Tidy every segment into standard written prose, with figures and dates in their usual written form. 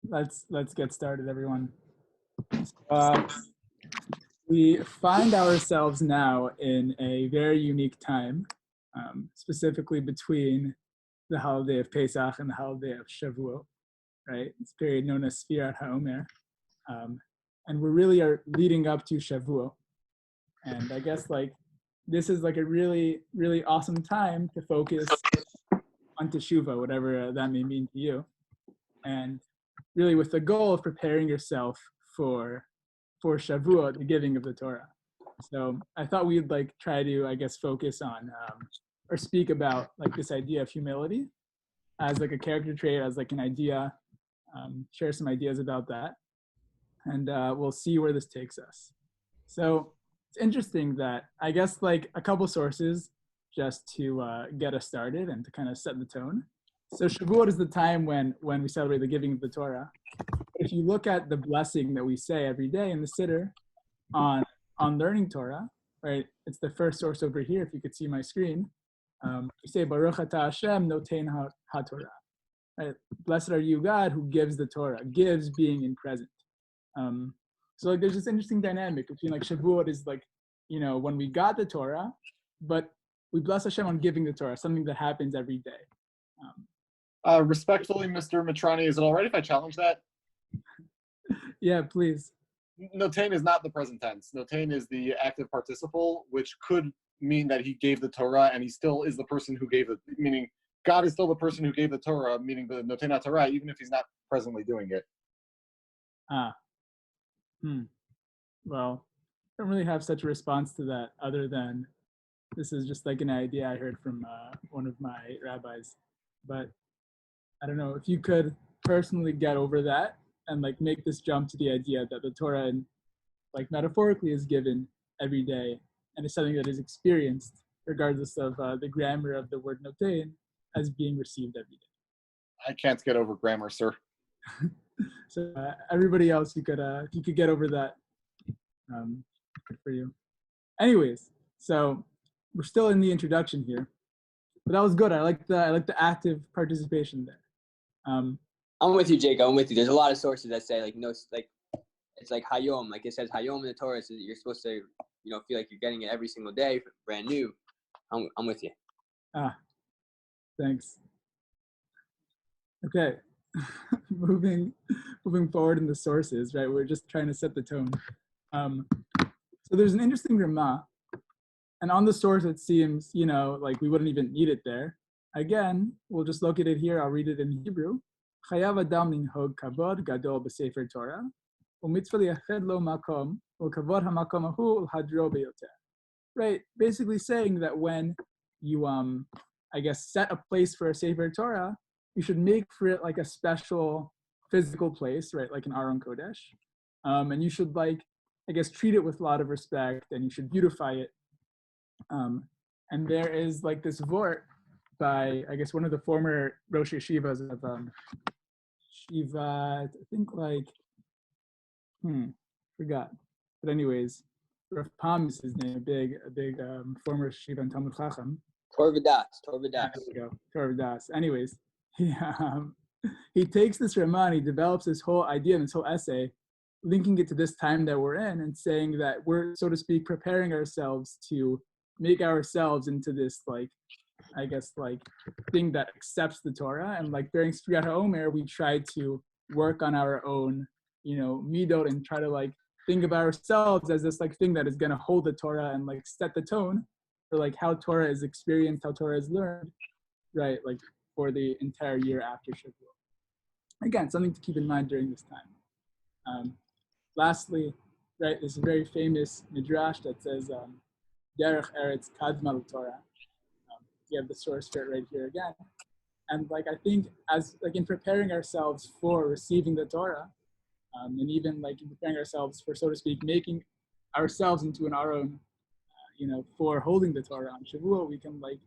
let's get started, everyone. Uh, we find ourselves now in a very unique time, specifically between the holiday of Pesach and the holiday of Shavuot, right? It's a period known as Sfirat HaOmer. And we really are leading up to Shavuot. And I guess like this is like a really, really awesome time to focus on Teshuvah, whatever that may mean to you. And really with the goal of preparing yourself for Shavuot, the giving of the Torah. So I thought we'd like try to, I guess, focus on or speak about like this idea of humility as like a character trait, as like an idea, share some ideas about that. And we'll see where this takes us. So it's interesting that I guess like a couple sources just to get us started and to kind of set the tone. So Shavuot is the time when we celebrate the giving of the Torah. If you look at the blessing that we say every day in the Siddur on learning Torah, right? It's the first source over here. If you could see my screen, we say Baruch Atah Hashem Notein HaTorah. Right? Blessed are you, God, who gives the Torah. Gives being in present. So like there's this interesting dynamic between like Shavuot is like, you know, when we got the Torah, but we bless Hashem on giving the Torah, something that happens every day. Respectfully, Mr. Mitrani, is it all right if I challenge that? Yeah, please. Notain is not the present tense. Notain is the active participle, which could mean that he gave the Torah and he still is the person who gave it, meaning God is still the person who gave the Torah, meaning the Notain Torah, even if he's not presently doing it. Well, I don't really have such a response to that other than this is just like an idea I heard from one of my rabbis. But I don't know if you could personally get over that and like make this jump to the idea that the Torah like metaphorically is given every day and is something that is experienced regardless of the grammar of the word notein as being received every day. I can't get over grammar, sir. So everybody else, you could if you could get over that, good for you. Anyways, so we're still in the introduction here, but that was good. I like the active participation there. I'm with you, Jake. I'm with you. There's a lot of sources that say like no, like it's like Hayom, like it says Hayom in the Torah, so you're supposed to, you know, feel like you're getting it every single day, brand new. I'm with you. Thanks. Okay, moving forward in the sources, right? We're just trying to set the tone. So there's an interesting Ramah, and on the source it seems, you know, like we wouldn't even need it there. Again, we'll just locate it here. I'll read it in Hebrew. Chayav adam linhog kavod gadol b'sefer Torah, u'mitzvah liyached lo makom, u'kavod hamakom ahu ulhadro beyoter. Right, basically saying that when you, I guess, set a place for a sefer Torah, you should make for it like a special physical place, right, like an Aron Kodesh, and you should like, I guess, treat it with a lot of respect, and you should beautify it. And there is like this vort by, I guess, one of the former Rosh Yeshivas of Shiva, I think like, forgot. But anyways, Rav Pam is his name, a big former Shiva and Talmud Chacham. Torvadas. There we go, Torvadas. Anyways, he takes this Ramah and he develops this whole idea and this whole essay, linking it to this time that we're in and saying that we're, so to speak, preparing ourselves to make ourselves into this, like, I guess, like, thing that accepts the Torah. And like during Sfirat HaOmer, we try to work on our own, you know, midot and try to like think of ourselves as this like thing that is going to hold the Torah and like set the tone for like how Torah is experienced, how Torah is learned, right? Like for the entire year after Shavuot. Again, something to keep in mind during this time. Lastly, right, there's a very famous midrash that says, Derech Eretz Kadma Torah. You have the source for it right here again. And like, I think as like in preparing ourselves for receiving the Torah, and even like in preparing ourselves for, so to speak, making ourselves into an Aron, you know, for holding the Torah on Shavuot, we can like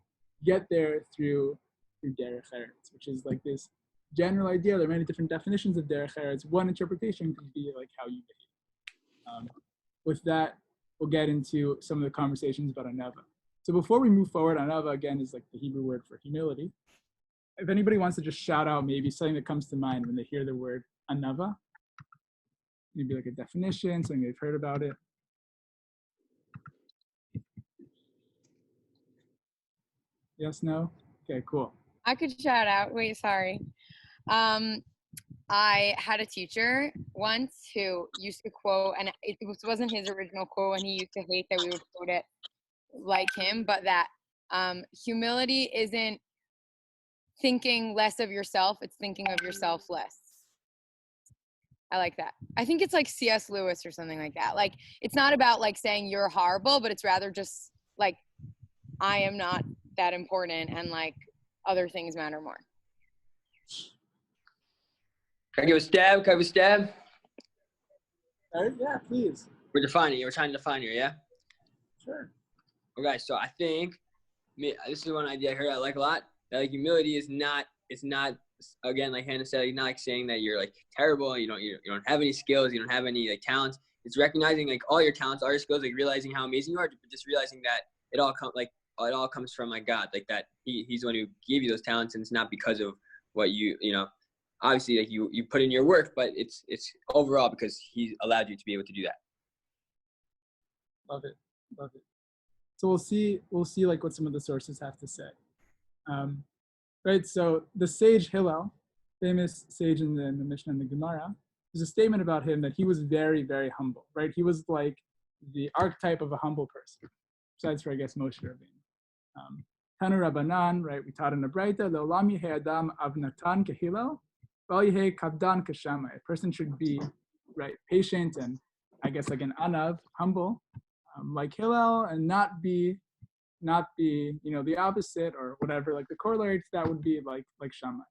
get there through Derech Eretz, which is like this general idea. There are many different definitions of Derech Eretz. One interpretation could be like how you behave. With that, we'll get into some of the conversations about Anava. So before we move forward, Anava again is like the Hebrew word for humility. If anybody wants to just shout out maybe something that comes to mind when they hear the word Anava? Maybe like a definition, something they've heard about it. Yes, no? Okay, cool. I could shout out. Wait, sorry. I had a teacher once who used to quote, and it wasn't his original quote, and he used to hate that we would quote it like him, but that humility isn't thinking less of yourself, it's thinking of yourself less. I like that. I think it's like C.S. Lewis or something like that. Like, it's not about like saying you're horrible, but it's rather just like, I am not that important, and like other things matter more. Can I give a stab? Can I have a stab? Yeah, please. We're defining it. We're trying to define here, yeah? Sure. Okay, so I think this is one idea I heard I like a lot. That like humility is not, it's not, again, like Hannah said, not like saying that you're like terrible, you don't have any skills, you don't have any like talents. It's recognizing like all your talents, all your skills, like realizing how amazing you are, but just realizing that it all comes from like God, like that he's the one who gave you those talents, and it's not because of what you know. Obviously, like you put in your work, but it's overall because he allowed you to be able to do that. Love it. So we'll see like what some of the sources have to say. Right. So the sage Hillel, famous sage in the Mishnah and the Gemara, there's a statement about him that he was very, very humble. Right. He was like the archetype of a humble person. Besides for, I guess, Moshe Rabbeinu. Tanu Rabbanan, right? We taught in the Braita, Le'olam yehei adam avnatan kehilel, v'al yehei kabdan kashamai. A person should be, right, patient and, I guess, like an anav, humble, like Hillel, and not be, the opposite or whatever. Like the corollary to that would be like Shammai.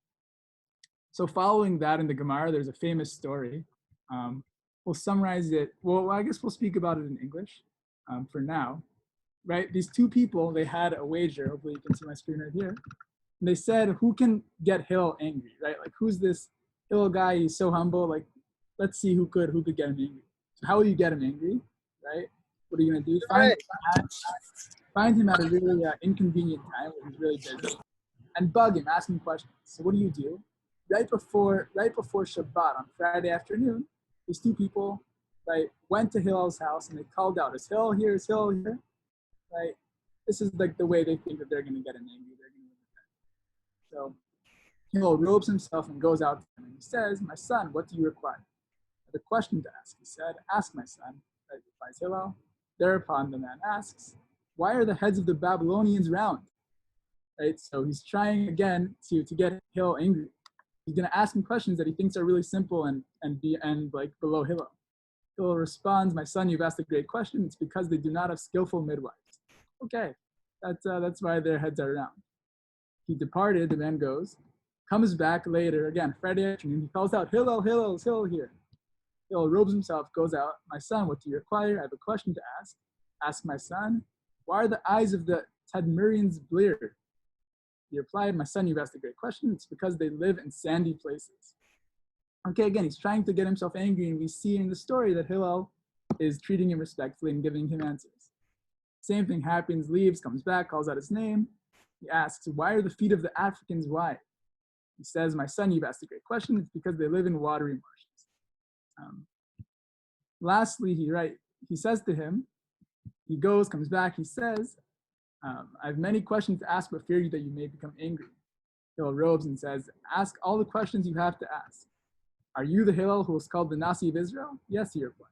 So following that in the Gemara, there's a famous story. We'll summarize it. Well, I guess we'll speak about it in English for now. Right, these two people, they had a wager. Hopefully you can see my screen right here. And they said, who can get Hillel angry, right? Like, who's this Hillel guy? He's so humble. Like, let's see who could get him angry. So how will you get him angry, right? What are you gonna do? Find him at a really inconvenient time when he's really busy, and bug him, ask him questions. So what do? Right before Shabbat on Friday afternoon, these two people, right, went to Hillel's house and they called out, "Is Hillel here? Is Hillel here?" Right? This is like the way they think that they're going to get him angry. They're going to So Hillel robes himself and goes out to him and he says, "My son, what do you require?" I have a question to ask. He said, "Ask, my son," right, replies Hillel. Thereupon the man asks, "Why are the heads of the Babylonians round?" Right? So he's trying again to get Hillel angry. He's going to ask him questions that he thinks are really simple and like below Hillel. Hillel responds, "My son, you've asked a great question. It's because they do not have skillful midwives." Okay, that's why their heads are round. He departed, the man goes, comes back later, again, Friday afternoon, he calls out, "Hillel, Hillel, is Hillel here?" Hillel robes himself, goes out, "My son, what do you require? I have a question to ask." Ask, my son, "Why are the eyes of the Tadmurians bleared?" He replied, "My son, you've asked a great question. It's because they live in sandy places." Okay, again, he's trying to get himself angry, and we see in the story that Hillel is treating him respectfully and giving him answers. Same thing happens, leaves, comes back, calls out his name. He asks, "Why are the feet of the Africans wide?" He says, "My son, you've asked a great question. It's because they live in watery marshes." Lastly, he says to him, he goes, comes back, he says, "I have many questions to ask, but fear you that you may become angry." Hillel robes and says, "Ask all the questions you have to ask." "Are you the Hillel who was called the Nasi of Israel?" "Yes," he replied.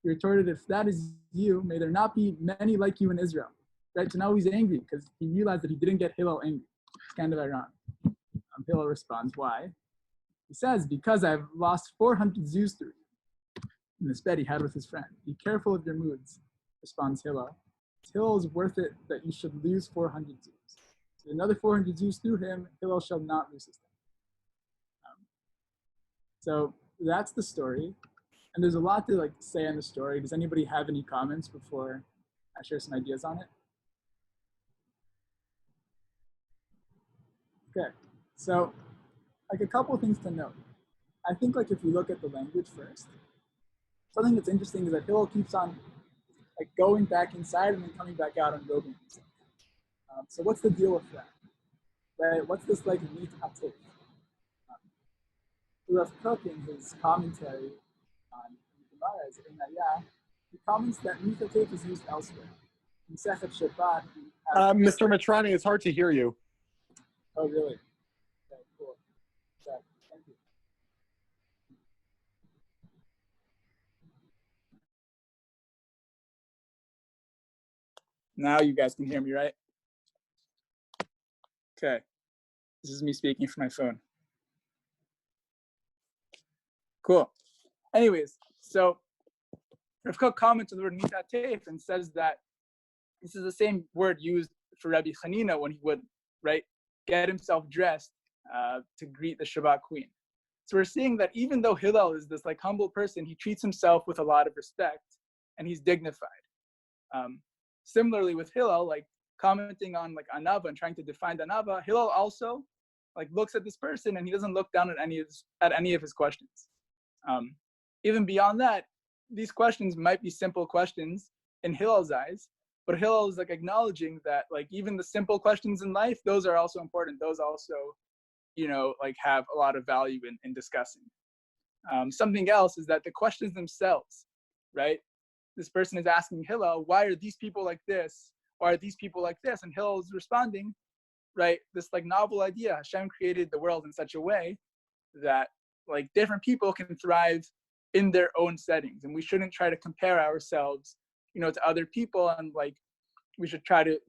He retorted, "If that is you, may there not be many like you in Israel." Right? So now he's angry because he realized that he didn't get Hillel angry. It's kind of ironic. Hillel responds, "Why?" He says, "Because I've lost 400 Jews through you," in this bet he had with his friend. "Be careful of your moods," responds Hillel. "Hillel is worth it that you should lose 400 Jews. So another 400 Jews through him, Hillel shall not lose his life." So that's the story. And there's a lot to say on the story. Does anybody have any comments before I share some ideas on it? Okay, so a couple of things to note. I think if you look at the language first, something that's interesting is that Hillel keeps on going back inside and then coming back out and robing himself. So what's the deal with that? Right? What's this meat hatef? Rav Kook in his commentary on the Gemara, as Inaya, he comments that Mitrani is used elsewhere. In Sechet Shabbat, Mr. Mitrani, it's hard to hear you. Oh, really? Okay, cool. Okay, thank you. Now you guys can hear me, right? Okay. This is me speaking from my phone. Cool. Anyways, so Rav Kook comments on the word mitatef and says that this is the same word used for Rabbi Chanina when he would, right, get himself dressed to greet the Shabbat queen. So we're seeing that even though Hillel is this like humble person, he treats himself with a lot of respect and he's dignified. Similarly with Hillel, like commenting on like Anava and trying to define Anava, Hillel also like looks at this person and he doesn't look down at any of his questions. Even beyond that, these questions might be simple questions in Hillel's eyes, but Hillel is like acknowledging that like even the simple questions in life, those are also important. Those also, like have a lot of value in discussing. Something else is that the questions themselves, right? This person is asking Hillel, why are these people like this? Why are these people like this? And Hillel is responding, right? This like novel idea, Hashem created the world in such a way that like different people can thrive in their own settings. And we shouldn't try to compare ourselves, to other people. And like, we should try to,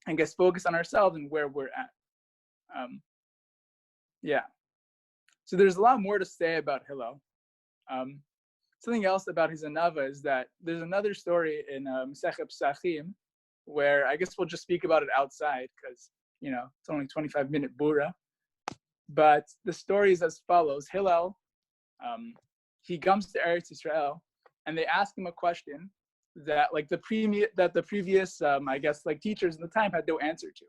I guess, focus on ourselves and where we're at. Yeah. So there's a lot more to say about Hillel. Something else about his Anava is that there's another story in Masechet Pesachim where I guess we'll just speak about it outside because, it's only 25-minute Burah. But the story is as follows. Hillel, he comes to Eretz Yisrael and they ask him a question that like the previous I guess like teachers in the time had no answer to.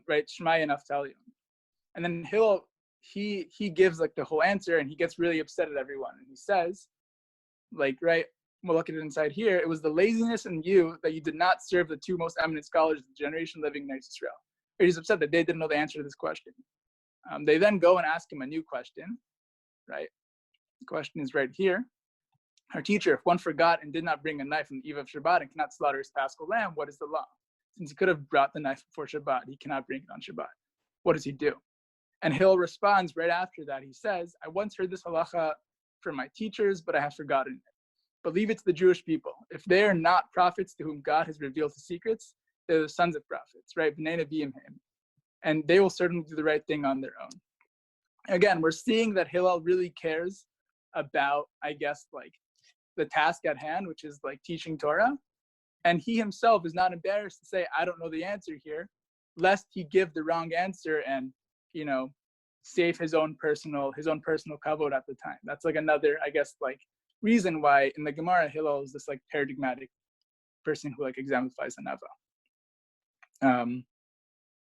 Right, Shmaya and Naftalion. And then Hillel, he gives like the whole answer and he gets really upset at everyone. And he says, like, right, we'll look at it inside here. It was the laziness in you that you did not serve the two most eminent scholars of the generation living in Eretz Yisrael. Or he's upset that they didn't know the answer to this question. They then go and ask him a new question, right? The question is right here. Our teacher, if one forgot and did not bring a knife on the eve of Shabbat and cannot slaughter his paschal lamb, what is the law? Since he could have brought the knife before Shabbat, he cannot bring it on Shabbat. What does he do? And Hillel responds right after that. He says, I once heard this halacha from my teachers, but I have forgotten it. But leave it to the Jewish people. If they are not prophets to whom God has revealed his secrets, they're the sons of prophets, right? B'nai Nevi'im. And they will certainly do the right thing on their own. Again, we're seeing that Hillel really cares about, I guess, like the task at hand, which is like teaching Torah. And he himself is not embarrassed to say, I don't know the answer here, lest he give the wrong answer and, save his own personal kavod at the time. That's like another, I guess, like reason why in the Gemara, Hillel is this like paradigmatic person who like exemplifies Anava.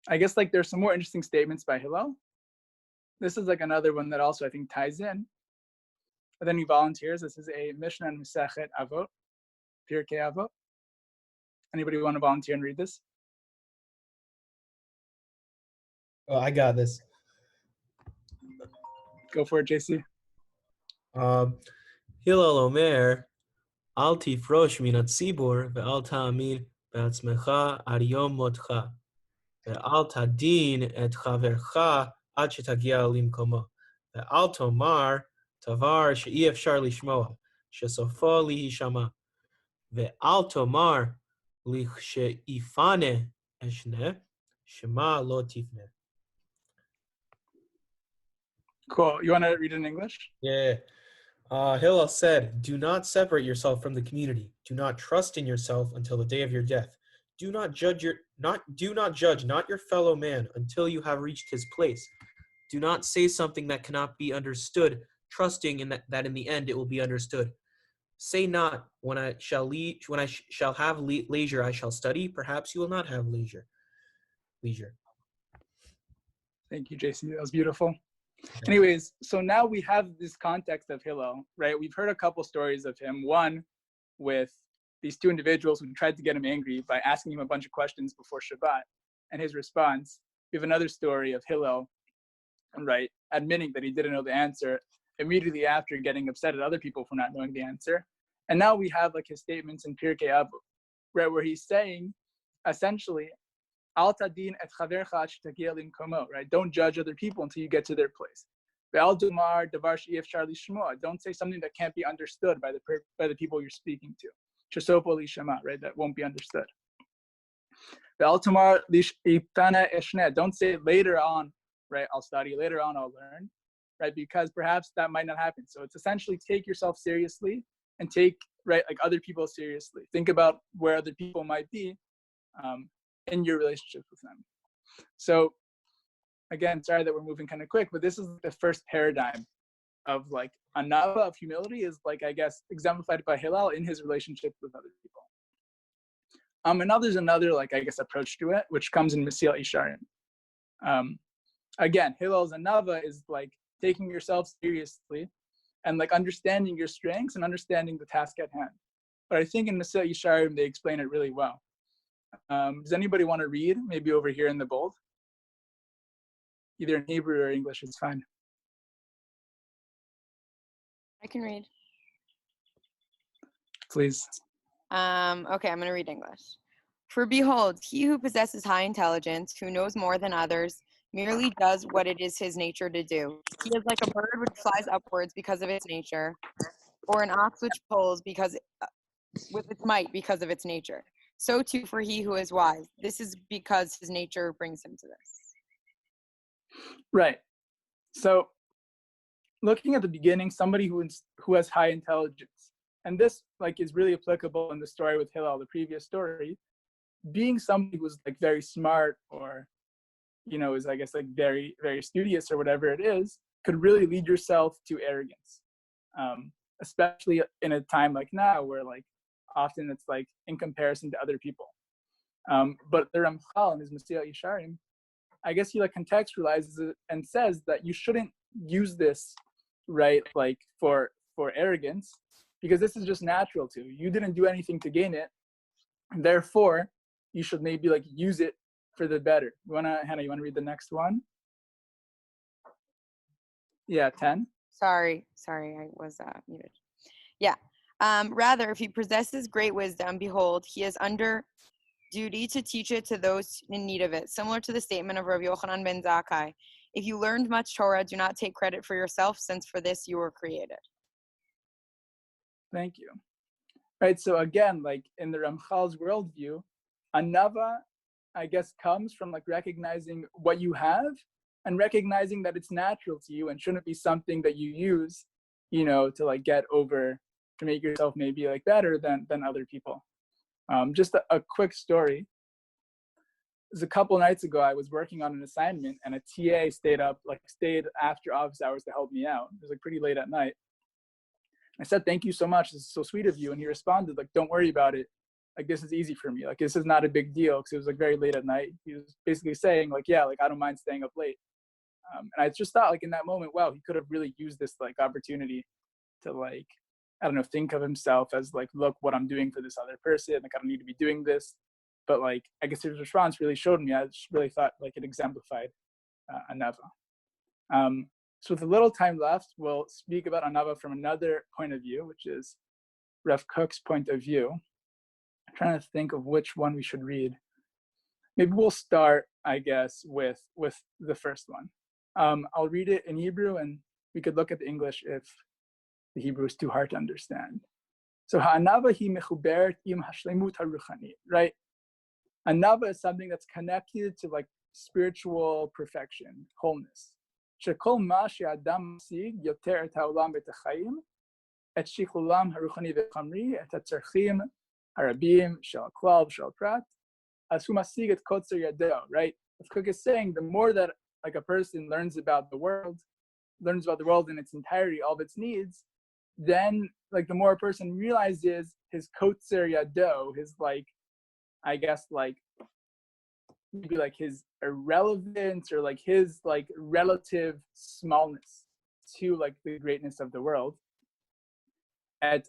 I guess like there's some more interesting statements by Hillel. This is like another one that also I think ties in. But then he volunteers. This is a Mishnah and Masechet Avot, Pirkei Avot. Anybody want to volunteer and read this? Oh, I got this. Go for it, JC. Hillel Omer, Al tifrosh min hatzibur ve'al ta'amin be'atzmecha ad yom motcha ve'al tadin et chavercha ad shetagia limkomo ve'al tomar tavar she'i efshar lishmoa shesofo lihishama ve'al tomar lichshe'ifane eshne shema lo tifne. Cool. You want to read it in English? Yeah. Hillel said, do not separate yourself from the community. Do not trust in yourself until the day of your death. Do not judge not your fellow man until you have reached his place. Do not say something that cannot be understood, trusting in that in the end it will be understood. Say not, when I shall have leisure, I shall study. Perhaps you will not have leisure. Thank you, JC. That was beautiful. Anyways, so now we have this context of Hillel, right? We've heard a couple stories of him. One with these two individuals who tried to get him angry by asking him a bunch of questions before Shabbat and his response. We have another story of Hillel right, admitting that he didn't know the answer immediately after getting upset at other people for not knowing the answer. And now we have like his statements in Pirkei Avot, right, where he's saying, essentially, Al tadin et chavercha ad shetagia limkomo, right? Don't judge other people until you get to their place. Ve'al dumar davar she'efshar lishmoa. Don't say something that can't be understood by the people you're speaking to. Shesopo lishama, right? That won't be understood. Ve'al tamar lishiptana eshne. Don't say later on, right? I'll study later on. I'll learn, right? Because perhaps that might not happen. So it's essentially take yourself seriously and take, right, like other people seriously. Think about where other people might be in your relationship with them. So again, sorry that we're moving kind of quick, but this is the first paradigm of like Anava of humility is like, I guess, exemplified by Hillel in his relationship with other people. And now there's another, like, I guess, approach to it, which comes in Mesilat Yesharim. Again, Hillel's Anava is like taking yourself seriously and like understanding your strengths and understanding the task at hand. But I think in Mesilat Yesharim, they explain it really well. Does anybody want to read? Maybe over here in the bold? Either in Hebrew or English is fine. I can read. Please. Okay, I'm going to read English. For behold, he who possesses high intelligence, who knows more than others, merely does what it is his nature to do. He is like a bird which flies upwards because of its nature, or an ox which pulls with its might because of its nature. So too for he who is wise. This is because his nature brings him to this. Right. So looking at the beginning, somebody who has high intelligence, and this like is really applicable in the story with Hillel, the previous story, being somebody who's like very smart or, you know, is I guess like very, very studious or whatever it is, could really lead yourself to arrogance. Especially in a time like now where like often it's like in comparison to other people. But the Ramchal in his Mesilat Yesharim, I guess he like contextualizes it and says that you shouldn't use this, right, like for arrogance, because this is just natural to you. You didn't do anything to gain it, and therefore you should maybe like use it for the better. Hannah, you wanna read the next one? Yeah, 10. Sorry, I was muted. Yeah. Rather, if he possesses great wisdom, behold, he is under duty to teach it to those in need of it, similar to the statement of Rabbi Yochanan ben Zakkai. If you learned much Torah, do not take credit for yourself, since for this you were created. Thank you. Right, so again, like in the Ramchal's worldview, Anava, I guess, comes from like recognizing what you have and recognizing that it's natural to you and shouldn't be something that you use, you know, to like get over, to make yourself maybe like better than other people. Just a quick story. It was a couple nights ago, I was working on an assignment and a TA stayed after office hours to help me out. It was like pretty late at night. I said, thank you so much. This is so sweet of you. And he responded, like, don't worry about it. Like, this is easy for me. Like, this is not a big deal, because it was like very late at night. He was basically saying like, yeah, like I don't mind staying up late. And I just thought like in that moment, wow, he could have really used this like opportunity to like, I don't know, think of himself as like, look what I'm doing for this other person. Like, I don't need to be doing this. But like, I guess his response really showed me, I just really thought like it exemplified Anava. So with a little time left, we'll speak about Anava from another point of view, which is Rav Kook's point of view. I'm trying to think of which one we should read. Maybe we'll start, I guess, with the first one. I'll read it in Hebrew, and we could look at the English if the Hebrew is too hard to understand. So Anava hi mechuberet im hashlemut haruchani, right? Anava is something that's connected to like spiritual perfection, wholeness. שכל מה שהאדם משיג יותר את העולם ואת החיים, את שכלולם הרוחני והחומרי, את הצרכים הרבים של הכלל ושל הפרט, אז הוא משיג את קוצר ידו, right? As Cook is saying, the more that like a person learns about the world in its entirety, all of its needs, then like the more a person realizes his kotzer yado, his like, I guess like maybe like his irrelevance or like his like relative smallness to like the greatness of the world. At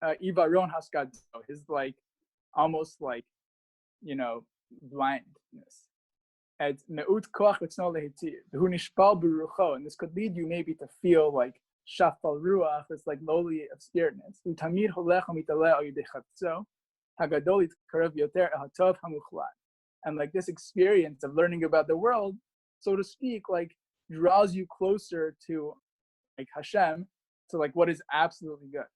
Ivaron Haskad, his like almost like, you know, blindness. And this could lead you maybe to feel like shafal ruach, this like lowly of spiritness. And like this experience of learning about the world, so to speak, like draws you closer to like Hashem, to like what is absolutely good.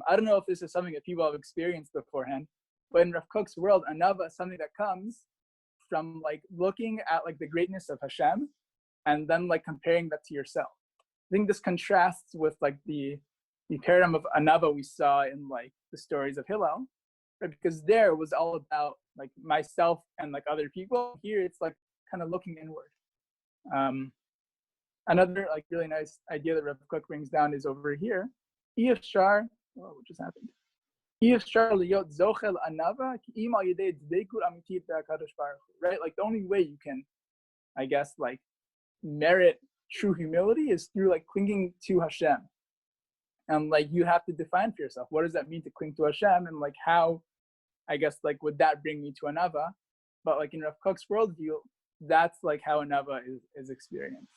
I don't know if this is something that people have experienced beforehand, but in Rav Kook's world, Anava is something that comes from like looking at like the greatness of Hashem and then like comparing that to yourself. I think this contrasts with like the paradigm of Anava we saw in like the stories of Hillel, right? Because there was all about like myself and like other people. Here it's like kind of looking inward. Another like really nice idea that Rav Kook brings down is over here. What just happened? Right? Like the only way you can, I guess, like merit true humility is through like clinging to Hashem. And like you have to define for yourself, what does that mean to cling to Hashem, and like how, I guess, like would that bring me to Anava? But like in Rav Kook's worldview, that's like how Anava is experienced.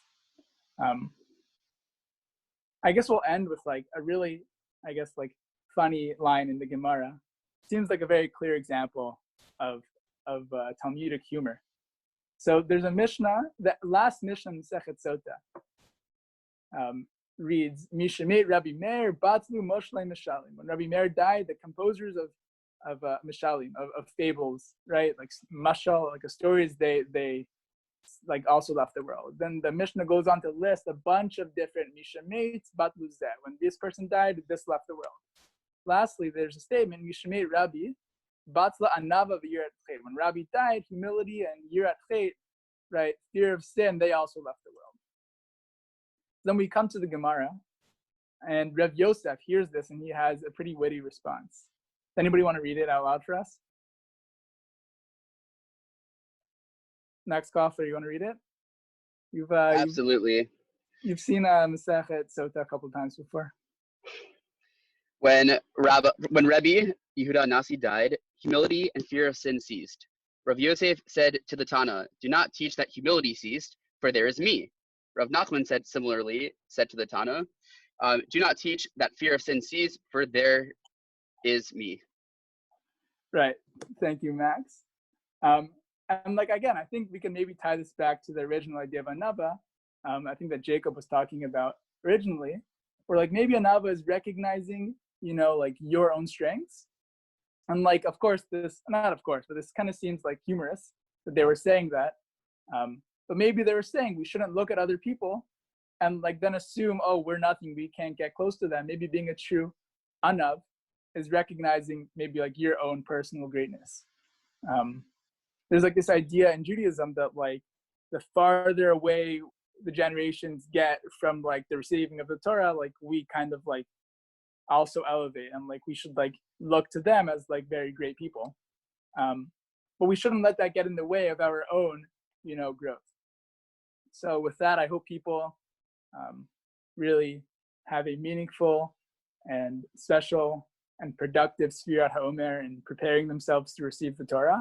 I guess we'll end with like a really, I guess, like funny line in the Gemara. Seems like a very clear example of Talmudic humor. So there's a Mishnah, the last Mishnah in Sechet Sota reads, Mishamet Rabbi Meir Batlu Moshlei Mishalim. When Rabbi Meir died, the composers of Mishalim, of fables, right? Like mashal, like a stories, they like also left the world. Then the Mishnah goes on to list a bunch of different Mishamet Batlu Zeh. When this person died, this left the world. Lastly, there's a statement, Mishamet Rabbi Batla Anava v'yirat chet. When Rabbi died, humility and yirat chet, right, fear of sin, they also left the world. Then we come to the Gemara, and Rev Yosef hears this, and he has a pretty witty response. Does anybody want to read it out loud for us? Next Kafler, you want to read it? Absolutely. You've seen Masechet Sota a couple of times before. When Rebbe Yehuda Nasi died, humility and fear of sin ceased. Rav Yosef said to the Tana, "Do not teach that humility ceased, for there is me." Rav Nachman said to the Tana, "Do not teach that fear of sin ceased, for there is me." Right. Thank you, Max. And like again, I think we can maybe tie this back to the original idea of Anava. I think that Jacob was talking about originally, where like maybe Anava is recognizing, like your own strengths. And like, of course, but this kind of seems like humorous that they were saying that. But maybe they were saying we shouldn't look at other people and like then assume, oh, we're nothing, we can't get close to them. Maybe being a true Anav is recognizing maybe like your own personal greatness. There's like this idea in Judaism that like the farther away the generations get from like the receiving of the Torah, like we kind of like also elevate, and like we should like look to them as like very great people. But we shouldn't let that get in the way of our own, growth. So with that, I hope people really have a meaningful and special and productive Sfirat HaOmer in preparing themselves to receive the Torah.